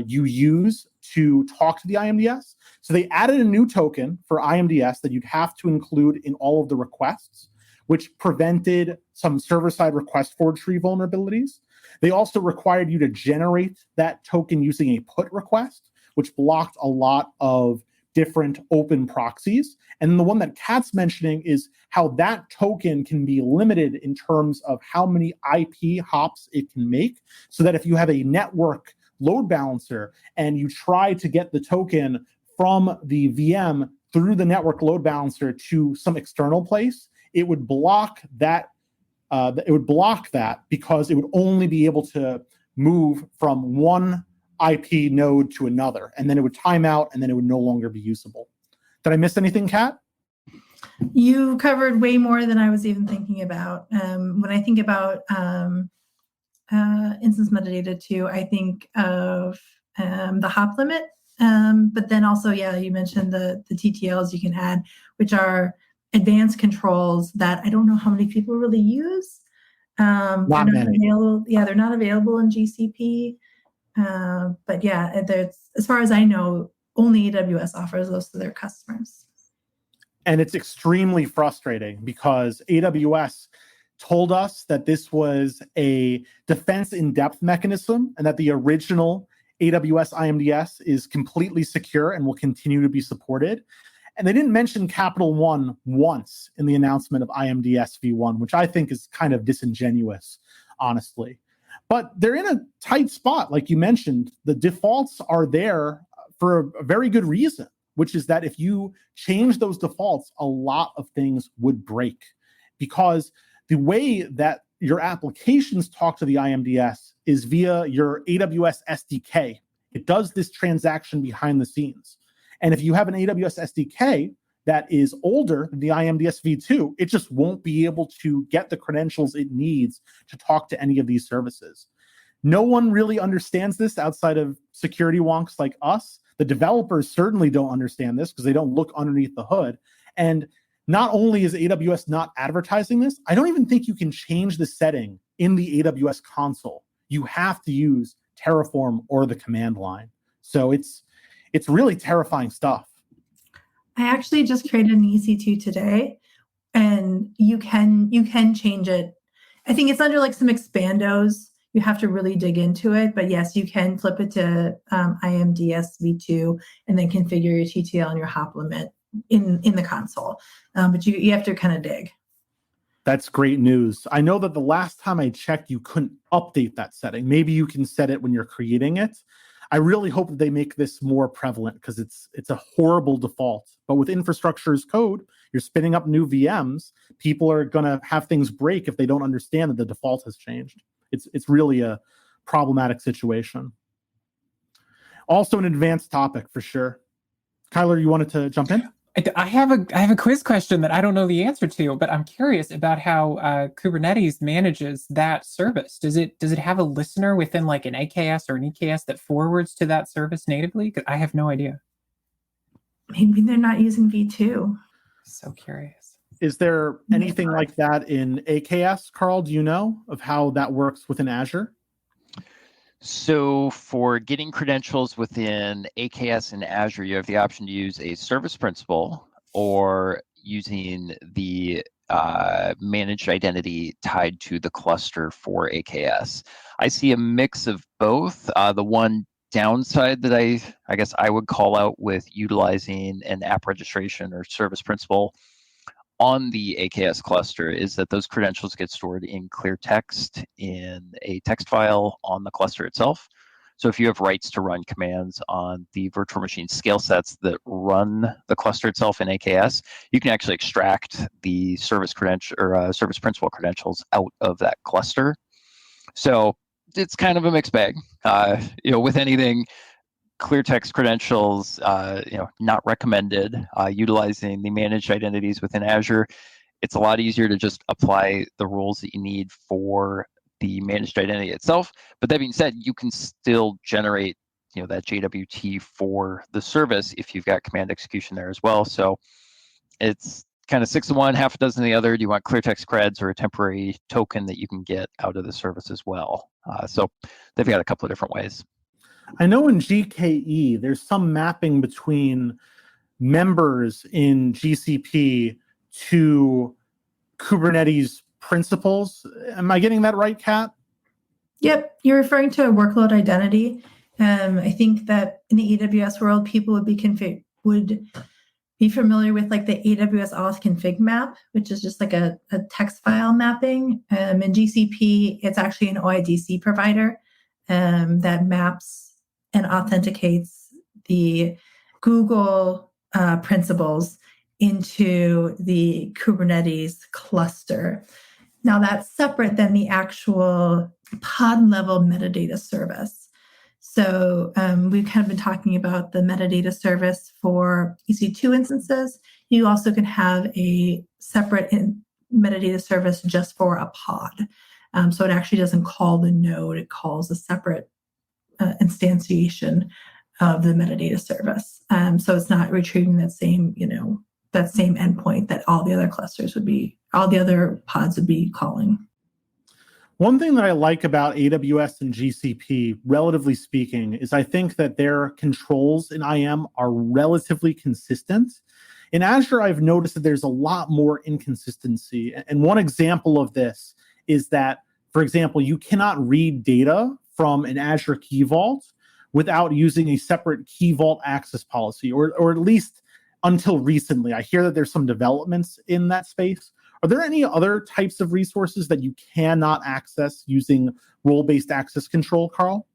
you use to talk to the IMDS. So they added a new token for IMDS that you'd have to include in all of the requests, which prevented some server-side request forgery vulnerabilities. They also required you to generate that token using a put request, which blocked a lot of different open proxies. And the one that Kat's mentioning is how that token can be limited in terms of how many IP hops it can make, so that if you have a network load balancer and you try to get the token from the VM through the network load balancer to some external place, it would block that. Because it would only be able to move from one IP node to another, and then it would time out, and then it would no longer be usable. Did I miss anything, Kat? You covered way more than I was even thinking about. When I think about instance metadata too, I think of the hop limit. But then also, you mentioned the TTLs you can add, which are advanced controls that I don't know how many people really use. Not many. They're not available in GCP. But as far as I know, only AWS offers those to their customers. And it's extremely frustrating because AWS told us that this was a defense in-depth mechanism and that the original AWS IMDS is completely secure and will continue to be supported. And they didn't mention Capital One once in the announcement of IMDS v1, which I think is kind of disingenuous, honestly. But they're in a tight spot, like you mentioned. The defaults are there for a very good reason, which is that if you change those defaults, a lot of things would break. Because the way that your applications talk to the IMDS is via your AWS SDK. It does this transaction behind the scenes. And if you have an AWS SDK that is older than the IMDS v2, it just won't be able to get the credentials it needs to talk to any of these services. No one really understands this outside of security wonks like us. The developers certainly don't understand this because they don't look underneath the hood. And not only is AWS not advertising this, I don't even think you can change the setting in the AWS console. You have to use Terraform or the command line. So it's really terrifying stuff. I actually just created an EC2 today, and you can change it. I think it's under like some expandos. You have to really dig into it, but yes, you can flip it to IMDS v2 and then configure your TTL and your hop limit in the console. But you have to kind of dig. That's great news. I know that the last time I checked, you couldn't update that setting. Maybe you can set it when you're creating it. I really hope that they make this more prevalent because it's a horrible default. But with infrastructure as code, you're spinning up new VMs. People are going to have things break if they don't understand that the default has changed. It's really a problematic situation. Also an advanced topic for sure. Kyler, you wanted to jump in? I have a quiz question that I don't know the answer to, but I'm curious about how Kubernetes manages that service. Does it have a listener within like an AKS or an EKS that forwards to that service natively? 'Cause I have no idea. Maybe they're not using v2. So curious. Is there anything like that in AKS, Karl? Do you know of how that works within Azure? So for getting credentials within AKS and Azure, you have the option to use a service principal or using the managed identity tied to the cluster for AKS. I see a mix of both. The one downside that I guess I would call out with utilizing an app registration or service principal on the AKS cluster is that those credentials get stored in clear text in a text file on the cluster itself. So if you have rights to run commands on the virtual machine scale sets that run the cluster itself in AKS, you can actually extract the service credential or service principal credentials out of that cluster. So it's kind of a mixed bag. With anything, clear text credentials, not recommended. Utilizing the managed identities within Azure, it's a lot easier to just apply the rules that you need for the managed identity itself. But that being said, you can still generate, that JWT for the service if you've got command execution there as well. So it's kind of 6 of one, half a dozen of the other. Do you want clear text creds or a temporary token that you can get out of the service as well? So they've got a couple of different ways. I know in GKE, there's some mapping between members in GCP to Kubernetes principles. Am I getting that right, Kat? Yep, you're referring to a workload identity. I think that in the AWS world, people would be familiar with like the AWS auth config map, which is just like a text file mapping. In GCP, it's actually an OIDC provider that maps and authenticates the Google principles into the Kubernetes cluster. Now that's separate than the actual pod level metadata service. So we've kind of been talking about the metadata service for EC2 instances. You also can have a separate metadata service just for a pod. So it actually doesn't call the node, it calls a separate instantiation of the metadata service. So it's not retrieving that same endpoint that all the other pods would be calling. One thing that I like about AWS and GCP, relatively speaking, is I think that their controls in IAM are relatively consistent. In Azure, I've noticed that there's a lot more inconsistency. And one example of this is that, for example, you cannot read data from an Azure Key Vault without using a separate Key Vault access policy, or at least until recently. I hear that there's some developments in that space. Are there any other types of resources that you cannot access using role-based access control, Karl?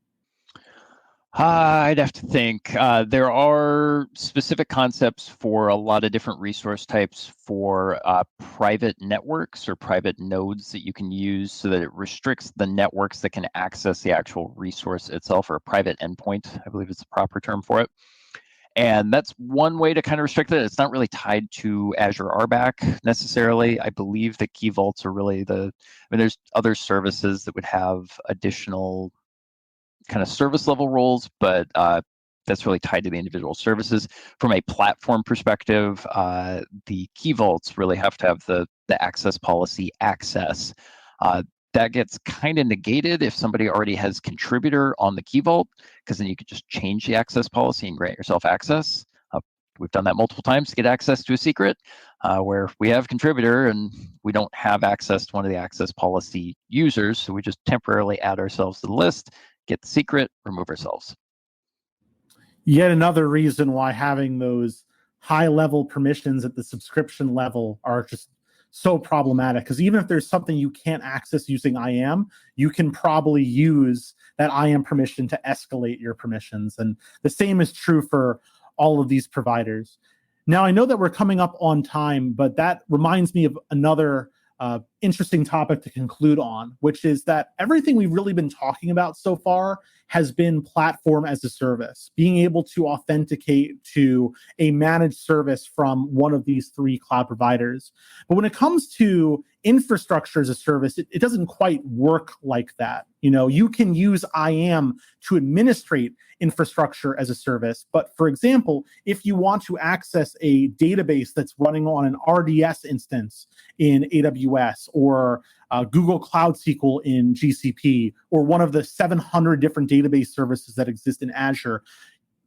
I'd have to think. There are specific concepts for a lot of different resource types for private networks or private nodes that you can use, so that it restricts the networks that can access the actual resource itself, or a private endpoint, I believe it's the proper term for it. And that's one way to kind of restrict it. It's not really tied to Azure RBAC necessarily. I believe that Key Vaults are really there's other services that would have additional kind of service level roles, but that's really tied to the individual services. From a platform perspective, the Key Vaults really have to have the access policy access. That gets kind of negated if somebody already has contributor on the Key Vault, because then you could just change the access policy and grant yourself access. We've done that multiple times to get access to a secret, where we have contributor and we don't have access to one of the access policy users, so we just temporarily add ourselves to the list, get the secret, remove ourselves. Yet another reason why having those high-level permissions at the subscription level are just so problematic, because even if there's something you can't access using IAM, you can probably use that IAM permission to escalate your permissions. And the same is true for all of these providers. Now, I know that we're coming up on time, but that reminds me of another interesting topic to conclude on, which is that everything we've really been talking about so far has been platform as a service, being able to authenticate to a managed service from one of these three cloud providers. But when it comes to infrastructure as a service, it doesn't quite work like that. You can use IAM to administrate infrastructure as a service. But for example, if you want to access a database that's running on an RDS instance in AWS, or Google Cloud SQL in GCP, or one of the 700 different database services that exist in Azure,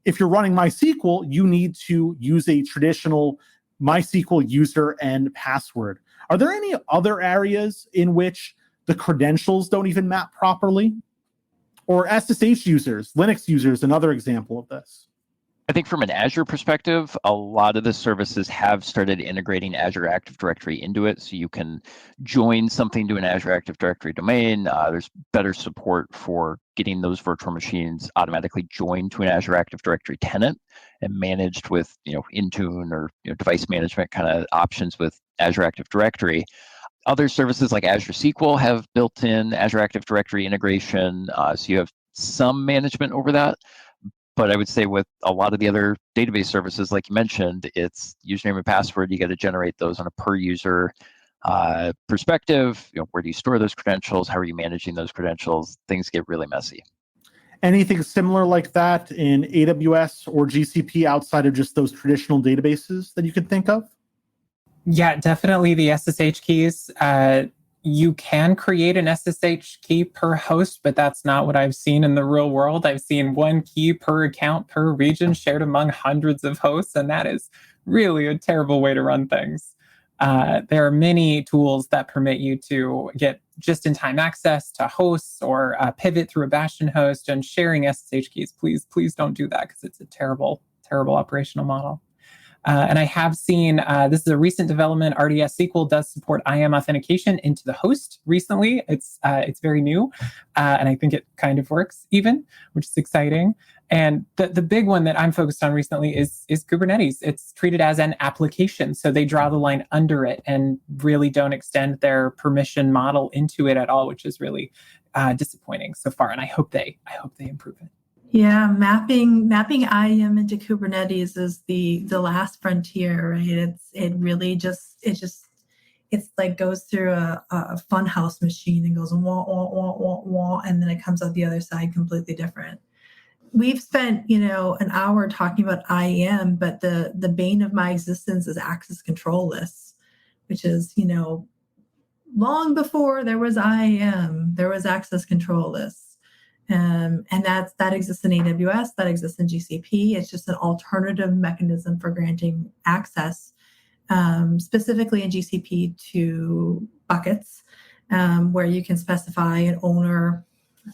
if you're running MySQL, you need to use a traditional MySQL user and password. Are there any other areas in which the credentials don't even map properly? Or SSH users, Linux users, another example of this. I think from an Azure perspective, a lot of the services have started integrating Azure Active Directory into it, so you can join something to an Azure Active Directory domain. There's better support for getting those virtual machines automatically joined to an Azure Active Directory tenant and managed with Intune or device management kind of options with Azure Active Directory. Other services like Azure SQL have built-in Azure Active Directory integration, so you have some management over that. But I would say with a lot of the other database services, like you mentioned, it's username and password. You got to generate those on a per user perspective. Where do you store those credentials? How are you managing those credentials? Things get really messy. Anything similar like that in AWS or GCP outside of just those traditional databases that you could think of? Yeah, definitely the SSH keys. You can create an SSH key per host, but that's not what I've seen in the real world. I've seen one key per account per region shared among hundreds of hosts, and that is really a terrible way to run things. There are many tools that permit you to get just-in-time access to hosts or pivot through a bastion host, and sharing SSH keys. Please don't do that, because it's a terrible operational model. And I have seen, this is a recent development, RDS SQL does support IAM authentication into the host recently. It's very new, and I think it kind of works even, which is exciting. And the big one that I'm focused on recently is Kubernetes. It's treated as an application, so they draw the line under it and really don't extend their permission model into it at all, which is really disappointing so far. And I hope they improve it. Yeah, mapping IAM into Kubernetes is the last frontier, right? It's like goes through a fun house machine and goes wah wah wah wah wah, and then it comes out the other side completely different. We've spent an hour talking about IAM, but the bane of my existence is access control lists, which is long before there was IAM, there was access control lists. And that exists in AWS, that exists in GCP. It's just an alternative mechanism for granting access, specifically in GCP to buckets, where you can specify an owner.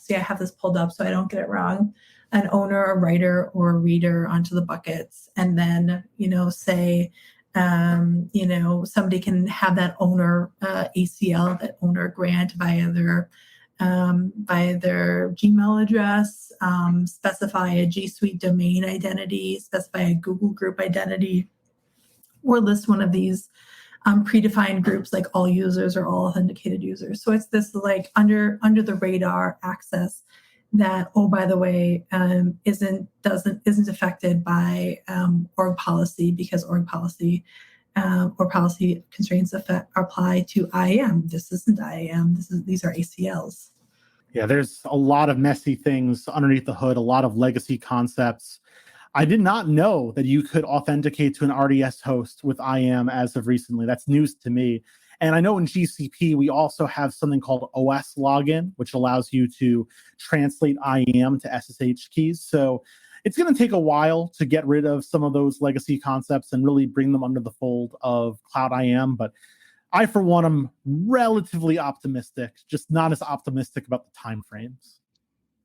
See, I have this pulled up so I don't get it wrong. An owner, a writer, or a reader onto the buckets, and then say somebody can have that owner ACL, that owner grant via their Gmail address, specify a G Suite domain identity, specify a Google group identity, or list one of these predefined groups like all users or all authenticated users. So it's this like under the radar access that, oh, by the way, isn't affected by org policy, because org policy or policy constraints apply to IAM. This isn't IAM. These are ACLs. Yeah, there's a lot of messy things underneath the hood, a lot of legacy concepts. I did not know that you could authenticate to an RDS host with IAM as of recently. That's news to me. And I know in GCP, we also have something called OS login, which allows you to translate IAM to SSH keys. So it's going to take a while to get rid of some of those legacy concepts and really bring them under the fold of Cloud IAM. But I, for one, am relatively optimistic, just not as optimistic about the timeframes.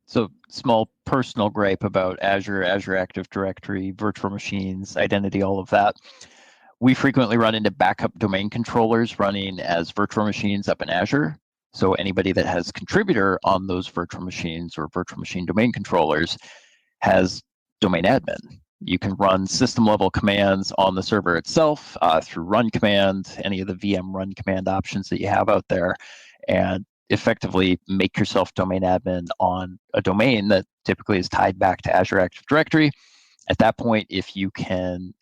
So small personal gripe about Azure Active Directory, virtual machines, identity, all of that. We frequently run into backup domain controllers running as virtual machines up in Azure. So anybody that has contributor on those virtual machines or virtual machine domain controllers has domain admin. You can run system level commands on the server itself through run command, any of the VM run command options that you have out there, and effectively make yourself domain admin on a domain that typically is tied back to Azure Active Directory. At that point, if you can,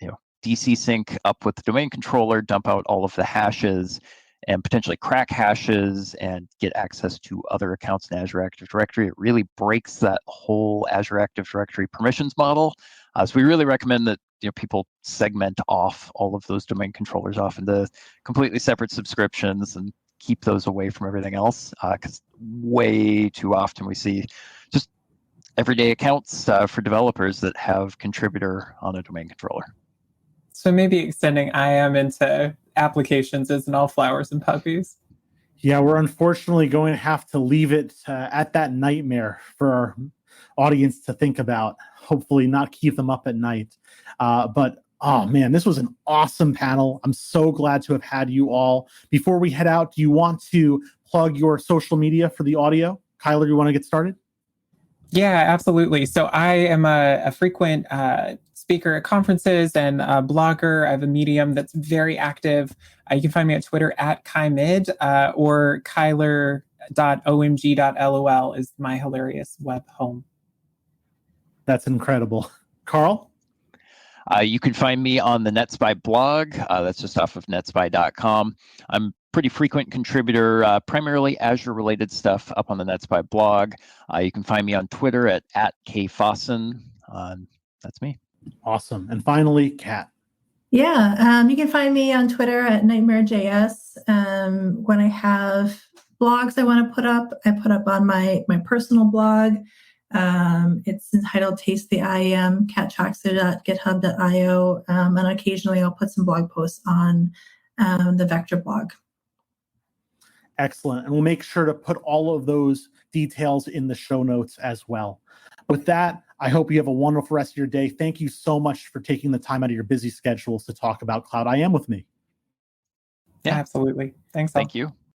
DC sync up with the domain controller, dump out all of the hashes, and potentially crack hashes and get access to other accounts in Azure Active Directory, it really breaks that whole Azure Active Directory permissions model. So we really recommend that people segment off all of those domain controllers off into completely separate subscriptions and keep those away from everything else, because way too often we see just everyday accounts for developers that have contributor on a domain controller. So maybe extending IAM into applications isn't all flowers and puppies. Yeah, we're unfortunately going to have to leave it at that nightmare for our audience to think about. Hopefully not keep them up at night. But oh man, this was an awesome panel. I'm so glad to have had you all. Before we head out, do you want to plug your social media for the audio? Kyler, you want to get started? Yeah, absolutely. So I am a frequent speaker at conferences and a blogger. I have a Medium that's very active. You can find me at Twitter at KyMid or Kyler.omg.lol is my hilarious web home. That's incredible. Karl? You can find me on the NetSpy blog. That's just off of netspy.com. I'm pretty frequent contributor, primarily Azure-related stuff up on the NetSpy blog. You can find me on Twitter at @KFosaaen. That's me. Awesome. And finally, Kat. Yeah, you can find me on Twitter at NightmareJS. When I have blogs I want to put up, I put up on my personal blog. It's entitled Taste the IAM, kattraxler.github.io, and occasionally I'll put some blog posts on the Vector blog. Excellent. And we'll make sure to put all of those details in the show notes as well. With that, I hope you have a wonderful rest of your day. Thank you so much for taking the time out of your busy schedules to talk about Cloud IAM with me. Yeah, absolutely. Thanks. Thank you.